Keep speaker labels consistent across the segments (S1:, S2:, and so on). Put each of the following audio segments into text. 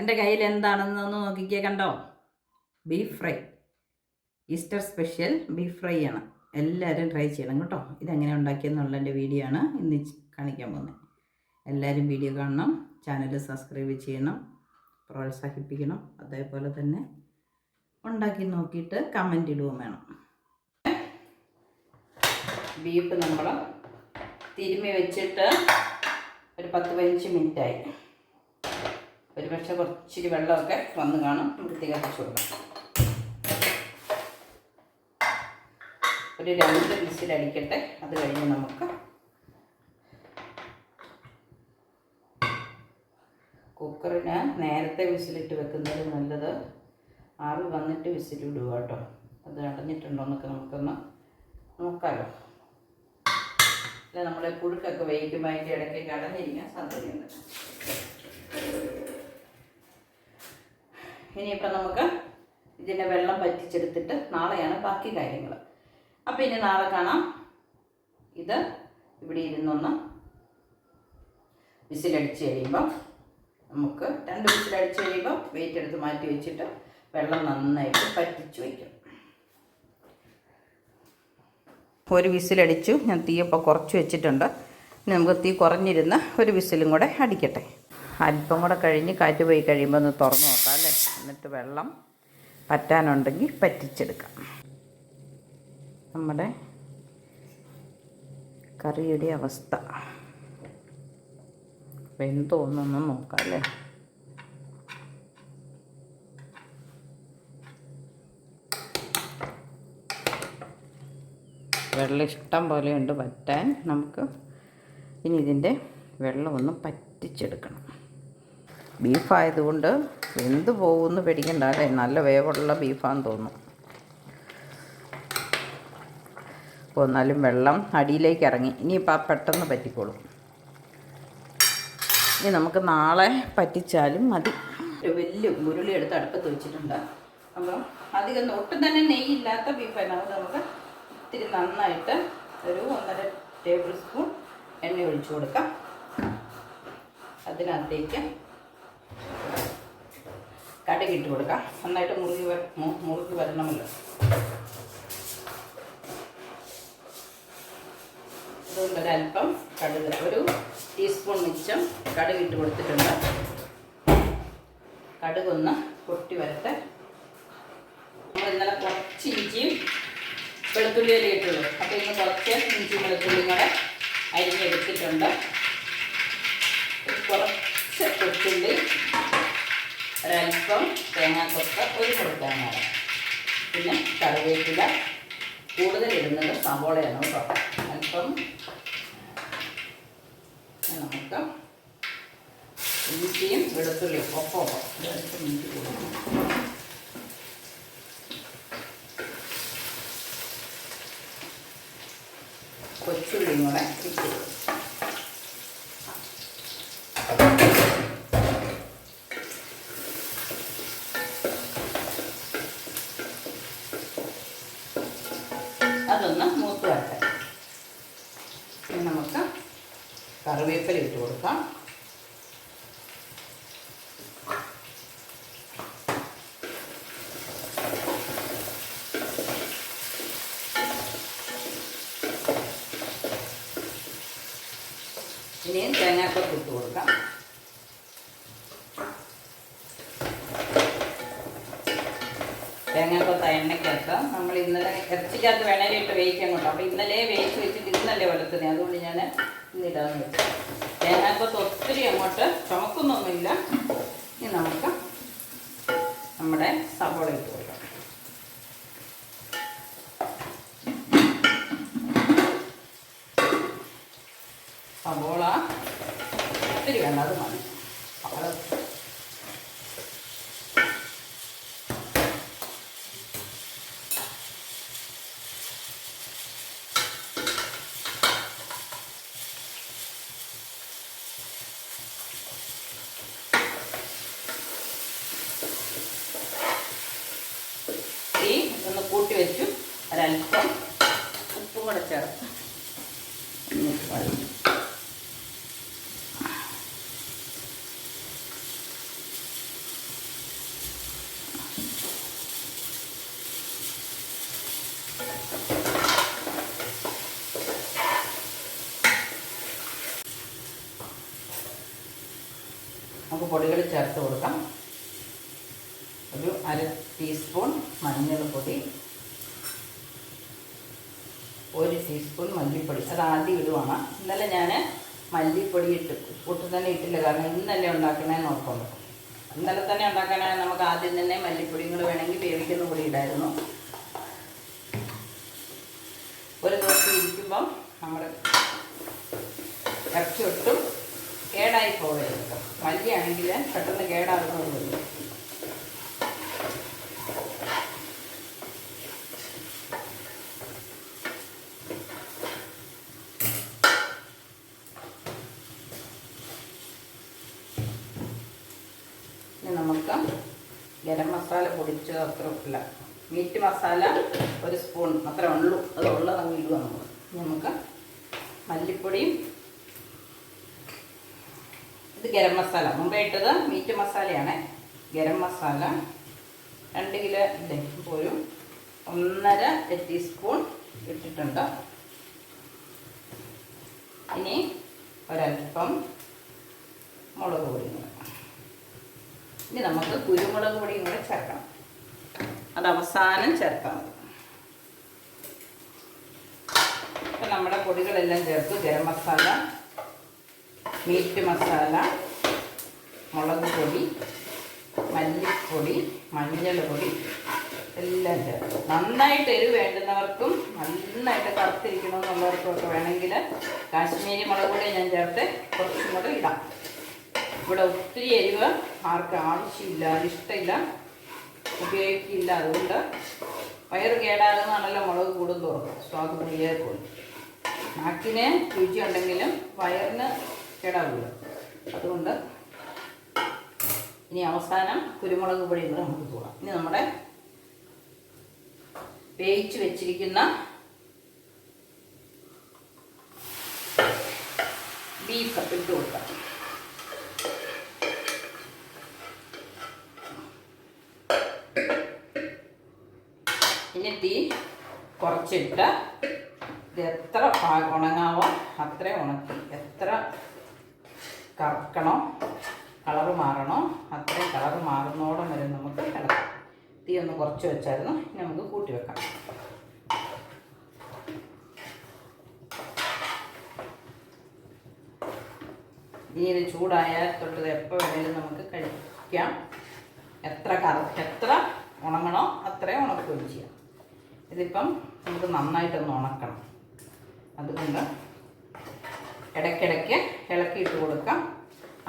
S1: എൻ്റെ കയ്യിൽ എന്താണെന്നൊന്ന് നോക്കിക്കേ, കണ്ടോ? Beef fry, Easter special beef fry ആണ്. എല്ലാവരും ട്രൈ ചെയ്യണം കേട്ടോ. ഇതെങ്ങനെ ഉണ്ടാക്കിയെന്നുള്ളതിൻ്റെ വീഡിയോ ആണ് ഇന്ന് കാണിക്കാൻ പോകുന്നത്. എല്ലാവരും വീഡിയോ കാണണം, ചാനൽ സബ്സ്ക്രൈബ് ചെയ്യണം, പ്രോത്സാഹിപ്പിക്കണം. അതേപോലെ തന്നെ ഉണ്ടാക്കി നോക്കിയിട്ട് കമൻ്റ് ഇടുകയും വേണം. ബീഫ് നമ്മൾ തിരുമ്മി വെച്ചിട്ട് ഒരു 10-15 മിനിറ്റായി. ഒരു പക്ഷേ കുറച്ചിരി വെള്ളമൊക്കെ വന്ന് കാണും. നമുക്ക് തീ കത്തിച്ച് കൊടുക്കാം. ഒരു 2 വിസിലടിക്കട്ടെ. അത് കഴിഞ്ഞ് നമുക്ക് കുക്കറിന് നേരത്തെ വിസിലിട്ട് വെക്കുന്നത് നല്ലത്. ആവി വന്നിട്ട് വിസിലിടുക കേട്ടോ. അത് അടഞ്ഞിട്ടുണ്ടോയെന്നൊക്കെ നമുക്കൊന്ന് നോക്കാമല്ലോ. അല്ല, നമ്മൾ പുഴുക്കൊക്കെ വേവിക്കുമ്പോൾ അതിൻ്റെ ഇടയ്ക്ക് അടഞ്ഞിരിക്കാൻ സാധ്യതയുണ്ട്. ഇനിയിപ്പോൾ നമുക്ക് ഇതിൻ്റെ വെള്ളം പറ്റിച്ചെടുത്തിട്ട് നാളെയാണ് ബാക്കി കാര്യങ്ങൾ. അപ്പോൾ ഇനി നാളെ കാണാം. ഇത് ഇവിടെ ഇരുന്നൊന്ന് വിസിലടിച്ച് കഴിയുമ്പോൾ നമുക്ക് 2 വിസിലടിച്ച് കഴിയുമ്പോൾ വെയിറ്റ് എടുത്ത് മാറ്റി വെച്ചിട്ട് വെള്ളം നന്നായിട്ട് പറ്റിച്ച് വയ്ക്കും. ഒരു വിസിലടിച്ചു. ഞാൻ തീയപ്പോൾ കുറച്ച് വെച്ചിട്ടുണ്ട്. ഇനി നമുക്ക് തീ കുറഞ്ഞിരുന്ന ഒരു വിസിലും കൂടെ അടിക്കട്ടെ. അല്പം കൂടെ കഴിഞ്ഞ് കാറ്റ് പോയി കഴിയുമ്പോൾ ഒന്ന് തുറന്ന് നോക്കാം അല്ലേ. എന്നിട്ട് വെള്ളം പറ്റാനുണ്ടെങ്കിൽ പറ്റിച്ചെടുക്കാം. നമ്മുടെ കറിയുടെ അവസ്ഥ വെന്തോന്നൊന്ന് നോക്കാം അല്ലേ. വെള്ളം ഇഷ്ടം പോലെയുണ്ട് വറ്റാൻ. നമുക്ക് ഇനി ഇതിൻ്റെ വെള്ളമൊന്ന് പറ്റിച്ചെടുക്കണം. ബീഫായതുകൊണ്ട് വെന്ത് പോകുമെന്ന് പേടിക്കണ്ട അല്ലേ. നല്ല വേവുള്ള ബീഫാണെന്ന് തോന്നുന്നു. അപ്പോൾ എന്നാലും വെള്ളം അടിയിലേക്ക് ഇറങ്ങി. ഇനിയിപ്പോൾ പെട്ടെന്ന് പറ്റിക്കോളും. ഇനി നമുക്ക് നാളെ പറ്റിച്ചാലും മതി. ഒരു വലിയ ഉരുളി എടുത്ത് അടുപ്പത്ത് വെച്ചിട്ടുണ്ട്. അപ്പം അധികം ഒട്ടും തന്നെ നെയ്യില്ലാത്ത ബീഫാണ്. അത് നമുക്ക് ഇത്തിരി നന്നായിട്ട് ഒരു 1.5 ടേബിൾ സ്പൂൺ എണ്ണ ഒഴിച്ചു കൊടുക്കാം. അതിനകത്തേക്ക് കടുകിട്ട് കൊടുക്കാം. നന്നായിട്ട് മുറുകി വരണമല്ലോ. അതുകൊണ്ട് ഒരല്പം കടുക്, ഒരു ടീസ്പൂൺ മിച്ചം കടുകിട്ട് കൊടുത്തിട്ടുണ്ട്. കടുകൊന്ന് പൊട്ടി വരട്ടെ. നമ്മൾ ഇന്നലെ കുറച്ച് ഇഞ്ചിയും വെളുത്തുള്ളിയിലേ ഇട്ടുള്ളൂ. അപ്പോൾ ഇന്ന് കുറച്ച് ഇഞ്ചി വെളുത്തുള്ളിയും കൂടെ അരിഞ്ഞെടുത്തിട്ടുണ്ട്. കുറച്ച് വെളുത്തുള്ളി, ഒരൽപ്പം തേങ്ങാക്കൊത്ത്, ഒരു കൊടുക്കാനാണ്. പിന്നെ കറിവേപ്പില. കൂടുതലിടുന്നത് സവോളയാണ് കേട്ടോ. അല്പം നമുക്ക് ഇഞ്ചിയും വെളുത്തുള്ളിയും ഒപ്പം ഒരൽപ്പം ഇഞ്ചി കൊടുക്കും. കൊച്ചുള്ളിയും കൂടെ ഇട്ട് അതൊന്ന് മൂത്ത് വരട്ടെ. ഇനി നമുക്ക് കറിവേപ്പില ഇട്ട് കൊടുക്കാം. ഇനിയും തേങ്ങാക്കൊത്ത് ഇട്ട് കൊടുക്കാം. തേങ്ങാക്കൊത്ത് എണ്ണയ്ക്കകത്ത് നമ്മൾ ഇന്നലെ ഇറച്ചിക്കകത്ത് വേണേലിട്ട് വേവിക്കാൻ കൊണ്ടു. അപ്പോൾ ഇന്നലെ വേവിച്ച് വെച്ചിട്ട് ഇന്നല്ലേ വളർത്തുന്നത്. അതുകൊണ്ട് ഞാൻ ഇന്നിടാന്ന് വെച്ചു. തേങ്ങാക്കൊത്ത് ഒത്തിരി അങ്ങോട്ട് ചുമക്കുന്നൊന്നുമില്ല. ഇനി നമുക്ക് നമ്മുടെ സവോള ഇട്ട് കൊടുക്കാം. സവോള ഒത്തിരി വേണ്ട, അത് മതി. ഒന്ന് കൂട്ടി വെച്ചു. ഒരൽപ്പം ഉപ്പും കൂടെ ചേർത്ത് പൊടികൾ ചേർത്ത് കൊടുക്കാം. ഒരു 1/2 ടീസ്പൂൺ മഞ്ഞൾപ്പൊടി, 1 ടീസ്പൂൺ മല്ലിപ്പൊടി. അത് ആദ്യം ഇടുവാണ്. ഇന്നലെ ഞാൻ മല്ലിപ്പൊടി ഒട്ടും തന്നെ ഇട്ടില്ല, കാരണം ഇന്നല്ലേ ഉണ്ടാക്കണേന്ന് നോക്കുള്ളൂ. ഇന്നലെ തന്നെ ഉണ്ടാക്കാനാണെങ്കിൽ നമുക്ക് ആദ്യം തന്നെ മല്ലിപ്പൊടിയും കൂടെ വേണമെങ്കിൽ വേവിക്കുന്ന പൊടി ഇടായിരുന്നു. ഒരു ദിവസം ഇരിക്കുമ്പം നമ്മുടെ ഇറച്ചി ഒട്ടും കേടായി പോകരുത്. മല്ലിയാണെങ്കിൽ പെട്ടെന്ന് കേടാകുന്നൊന്നുമില്ല. ഇനി നമുക്ക് ഗരം മസാല പൊടിച്ചത് അത്ര ഇല്ല, മീറ്റ് മസാല 1 സ്പൂൺ അത്രേ ഉള്ളൂ. അത് ഉള്ളതങ്ങ് ഇടുക നമ്മൾ. നമുക്ക് മല്ലിപ്പൊടിയും, ഇത് ഗരം മസാല മുമ്പേ ഇട്ടത് മീറ്റ് മസാലയാണ്. ഗരം മസാല 2 കിലോ ഇല്ലേ, ഇപ്പോൾ ഒരു 1.5 ടീസ്പൂൺ ഇട്ടിട്ടുണ്ട്. ഇനി ഒരൽപ്പം മുളക് പൊടി. ഇനി നമുക്ക് കുരുമുളക് പൊടിയും കൂടെ ചേർക്കണം. അത് അവസാനം ചേർക്കാം. ഇപ്പം നമ്മുടെ പൊടികളെല്ലാം ചേർത്തു. ഗരം മസാല, മീറ്റ് മസാല, മുളക് പൊടി, മല്ലിപ്പൊടി, മഞ്ഞൾപ്പൊടി എല്ലാം ചേർത്ത് നന്നായിട്ട് എരിവ് വേണ്ടുന്നവർക്കും നന്നായിട്ട് കറുത്തിരിക്കണമെന്നുള്ളവർക്കും ഒക്കെ വേണമെങ്കിൽ കാശ്മീരി മുളക് പൊടി ഞാൻ ചേർത്ത് കുറച്ചും കൂടെ ഇടാം. ഇവിടെ ഒത്തിരി എരിവ് ആർക്കും ആവശ്യമില്ല, അതിഷ്ടമില്ല, ഉപയോഗിക്കില്ല. അതുകൊണ്ട് വയറ് കേടാകുന്നതാണല്ലോ മുളക് കൂടുന്തോറും സ്വാദ് കൂടിയാൽ പോലും. നാക്കിന് രുചി ഉണ്ടെങ്കിലും വയറിന് കേടാവില്ല. അതുകൊണ്ട് ഇനി അവസാനം കുരുമുളക് പൊടി കൂടെ നമുക്ക് തൂടാം. ഇനി നമ്മുടെ വേവിച്ച് വെച്ചിരിക്കുന്ന ബീഫ് ഇട്ട് കൊടുക്കാം. ഇനി തീ കുറച്ചിട്ട് ഇത് എത്ര ഉണങ്ങാവോ അത്രയും ഉണക്കി, എത്ര കറക്കണോ കളറ് മാറണോ അത്രയും കളറ് മാറുന്നോടം വരെ നമുക്ക് ഇളക്കാം. തീ ഒന്ന് കുറച്ച് വെച്ചായിരുന്നു, ഇനി നമുക്ക് കൂട്ടി വെക്കാം. ഇനി ഇത് ചൂടായാൽ തൊട്ടത് എപ്പോൾ വേണേലും നമുക്ക് കഴിക്കാം. എത്ര ഉണങ്ങണോ അത്രയും ഉണക്കുകയും ചെയ്യാം. ഇതിപ്പം നമുക്ക് നന്നായിട്ടൊന്ന് ഉണക്കണം. അതുകൊണ്ട് ഇടയ്ക്കിടയ്ക്ക് ഇളക്കിയിട്ട് കൊടുക്കാം.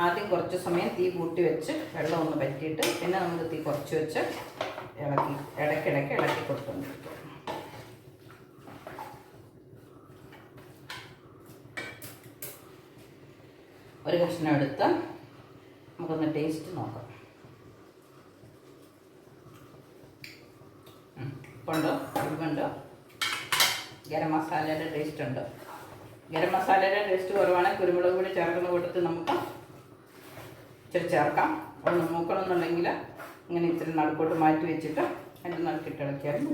S1: ആദ്യം കുറച്ച് സമയം തീ കൂട്ടി വെച്ച് വെള്ളം ഒന്ന് പറ്റിയിട്ട് പിന്നെ നമുക്ക് തീ കുറച്ച് വെച്ച് ഇടയ്ക്കിടയ്ക്ക് ഇളക്കി കൊടുത്തുകൊണ്ടിരിക്കും. ഒരു കഷ്ണം എടുത്ത് നമുക്കൊന്ന് ടേസ്റ്റ് നോക്കാം. ഉണ്ടോ? ഇതുകൊണ്ട് ഗരം മസാലയുടെ ടേസ്റ്റ് ഉണ്ട്. ഗരം മസാലയുടെ ടേസ്റ്റ് കുറവാണെങ്കിൽ കുരുമുളക് പൊടി ചേർക്കുന്ന കൂട്ടത്തിൽ നമുക്ക് ഇച്ചിരി ചേർക്കാം. ഒന്ന് മൂക്കണമെന്നുണ്ടെങ്കിൽ ഇങ്ങനെ ഇച്ചിരി നടുക്കോട്ട് മാറ്റി വെച്ചിട്ട് അതിൻ്റെ നടുക്കിട്ട് ഇളക്കിയാലും.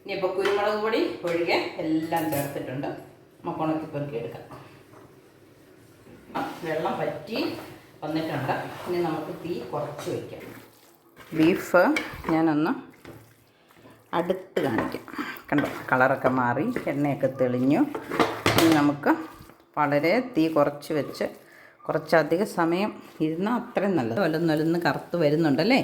S1: ഇനിയിപ്പോൾ കുരുമുളക് പൊടി ഒഴികെ എല്ലാം ചേർത്തിട്ടുണ്ട്. നമുക്ക് ഉണക്കി പെറുക്കി എടുക്കാം. വെള്ളം പറ്റി വന്നിട്ടുണ്ട്. ഇനി നമുക്ക് തീ കുറച്ച് വയ്ക്കാം. ബീഫ് ഞാനൊന്ന് അടുത്ത് കാണിക്കാം. കണ്ടോ, കളറൊക്കെ മാറി, എണ്ണയൊക്കെ തെളിഞ്ഞു. ഇനി നമുക്ക് വളരെ തീ കുറച്ച് വെച്ച് കുറച്ചധികം സമയം ഇരുന്നാൽ അത്രയും നല്ലത്. ഒലന്നൊലന്ന് കറുത്ത് വരുന്നുണ്ടല്ലേ.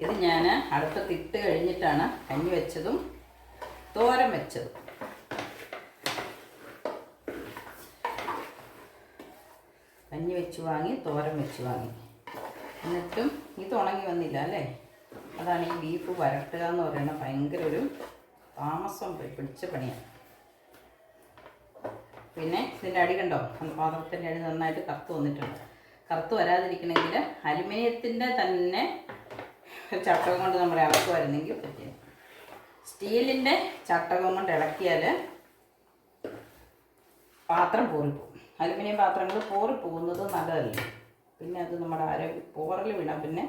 S1: ഇത് ഞാൻ അടുപ്പത്തിട്ട് കഴിഞ്ഞിട്ടാണ് കഞ്ഞി വെച്ചതും തോരൻ വെച്ചതും. കഞ്ഞി വെച്ച് വാങ്ങി, തോരൻ വെച്ച് വാങ്ങി. എന്നിട്ടും ഇത് ഉണങ്ങി വന്നില്ല അല്ലേ. അതാണ് ഈ ബീഫ് വരട്ടുക എന്ന് പറയുന്നത് ഭയങ്കര ഒരു താമസം പിടിച്ച പണിയാണ്. പിന്നെ ഇതിൻ്റെ അടി കണ്ടോ, പാത്രത്തിൻ്റെ അടി നന്നായിട്ട് കറുത്ത് വന്നിട്ടുണ്ട്. കറുത്ത് വരാതിരിക്കണമെങ്കിൽ അലുമിനിയത്തിൻ്റെ തന്നെ ചട്ടകം കൊണ്ട് നമ്മൾ ഇളക്കുമായിരുന്നെങ്കിൽ പറ്റില്ല. സ്റ്റീലിൻ്റെ ചട്ടകം കൊണ്ട് ഇളക്കിയാൽ പാത്രം പോറിപ്പോവും. അലുമിനിയം പാത്രങ്ങൾ പോറിപ്പോകുന്നത് നല്ലതല്ല. പിന്നെ അത് നമ്മുടെ പോറൽ വീണാൽ പിന്നെ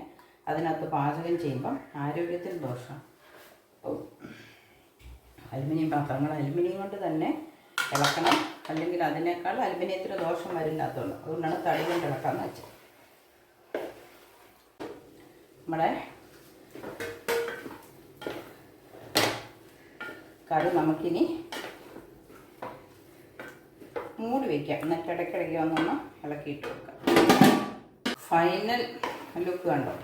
S1: അതിനകത്ത് പാചകം ചെയ്യുമ്പം ആരോഗ്യത്തിന് ദോഷം. അലുമിനിയം പാത്രങ്ങൾ അലുമിനിയം കൊണ്ട് തന്നെ ഇളക്കണം. അല്ലെങ്കിൽ അതിനേക്കാൾ അലുമിനിയത്തിന് ദോഷം വരില്ലാത്തതുള്ളൂ. അതുകൊണ്ടാണ് തടി കൊണ്ട് ഇളക്കാമെന്ന് വെച്ചത്. നമ്മുടെ കറി നമുക്കിനി മൂടി വയ്ക്കാം. എന്നിട്ട് ഇടയ്ക്കിടയ്ക്ക് ഒന്നൊന്ന് ഇളക്കിയിട്ട് വെക്കാം. ഫൈനൽ ലുക്ക് കണ്ടോ.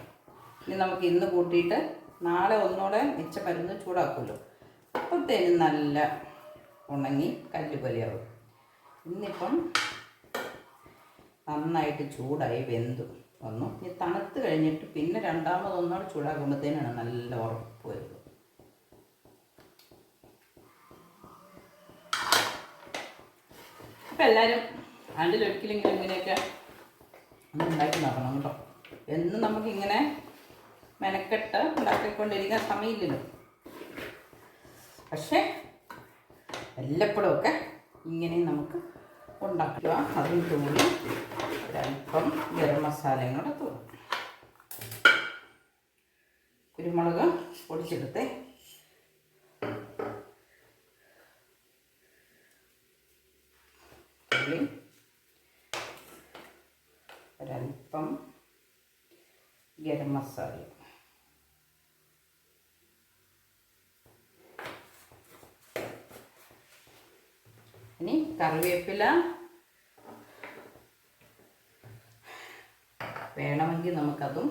S1: ഇനി നമുക്ക് ഇന്ന് കൂട്ടിയിട്ട് നാളെ ഒന്നുകൂടെ മിച്ച മരുന്ന് ചൂടാക്കുമല്ലോ. അപ്പോഴത്തേനും നല്ല ഉണങ്ങി കല്ല് പോലെയാവും. ഇന്നിപ്പം നന്നായിട്ട് ചൂടായി വെന്തു വന്നു. ഇനി തണുത്ത് കഴിഞ്ഞിട്ട് പിന്നെ രണ്ടാമതൊന്നോടെ ചൂടാക്കുമ്പോഴത്തേനാണ് നല്ല ഉറപ്പ് വരുന്നത്. അപ്പം എല്ലാവരും ആണ്ടിലൊരിക്കലെങ്കിലും ഇങ്ങനെയൊക്കെ ഒന്ന് ഉണ്ടാക്കി നോക്കണം കേട്ടോ. എന്നും നമുക്കിങ്ങനെ മെനക്കെട്ട് ഉണ്ടാക്കിക്കൊണ്ടിരിക്കാൻ സമയമില്ലല്ലോ. പക്ഷേ വല്ലപ്പോഴുമൊക്കെ ഇങ്ങനെയും നമുക്ക് ഉണ്ടാക്കുക. അതും തൂളി ഒരല്പം ഗരം മസാലയും കൂടെ തൂളും. കുരുമുളക് പൊടിച്ചെടുത്തേ. ഒരല്പം ഗരം മസാല. ഇനി കറിവേപ്പില വേണമെങ്കിൽ നമുക്കതും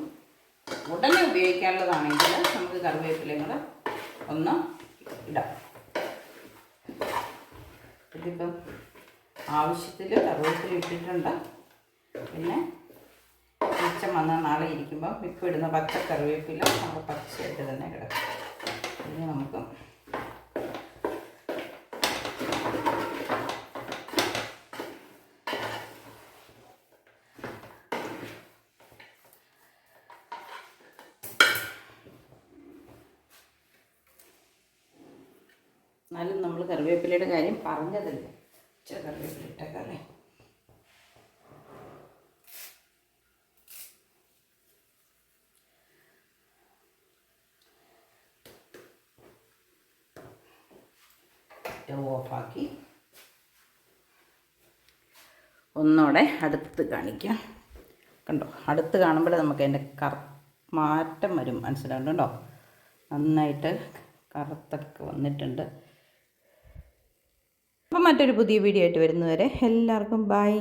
S1: ഉടനെ ഉപയോഗിക്കാനുള്ളതാണെങ്കിൽ നമുക്ക് കറിവേപ്പിലയും കൂടെ ഒന്ന് ഇടാം. ഇതിപ്പം ആവശ്യത്തിൽ കറിവേപ്പില ഇട്ടിട്ടുണ്ട്. പിന്നെ മിച്ചം വന്നാൽ നാളെ ഇരിക്കുമ്പോൾ ഇപ്പോൾ ഇടുന്ന പച്ച കറിവേപ്പില നമ്മൾ പച്ചയായിട്ട് തന്നെ കിടക്കും. ഇനി നമുക്ക് എന്നാലും നമ്മൾ കറിവേപ്പിലയുടെ കാര്യം പറഞ്ഞതല്ലേ. കറിവേപ്പില ഇട്ടേക്കല്ലേ. സ്റ്റവ് ഓഫാക്കി ഒന്നുകൂടെ അടുത്ത് കാണിക്കാം. കണ്ടോ, അടുത്ത് കാണുമ്പോൾ നമുക്ക് അതിൻ്റെ മാറ്റം വരും. മനസ്സിലാവുന്നുണ്ടോ? നന്നായിട്ട് കറുത്തൊക്കെ വന്നിട്ടുണ്ട്. അപ്പം മറ്റൊരു പുതിയ വീഡിയോ ആയിട്ട് വരുന്നവരെ എല്ലാവർക്കും ബൈ.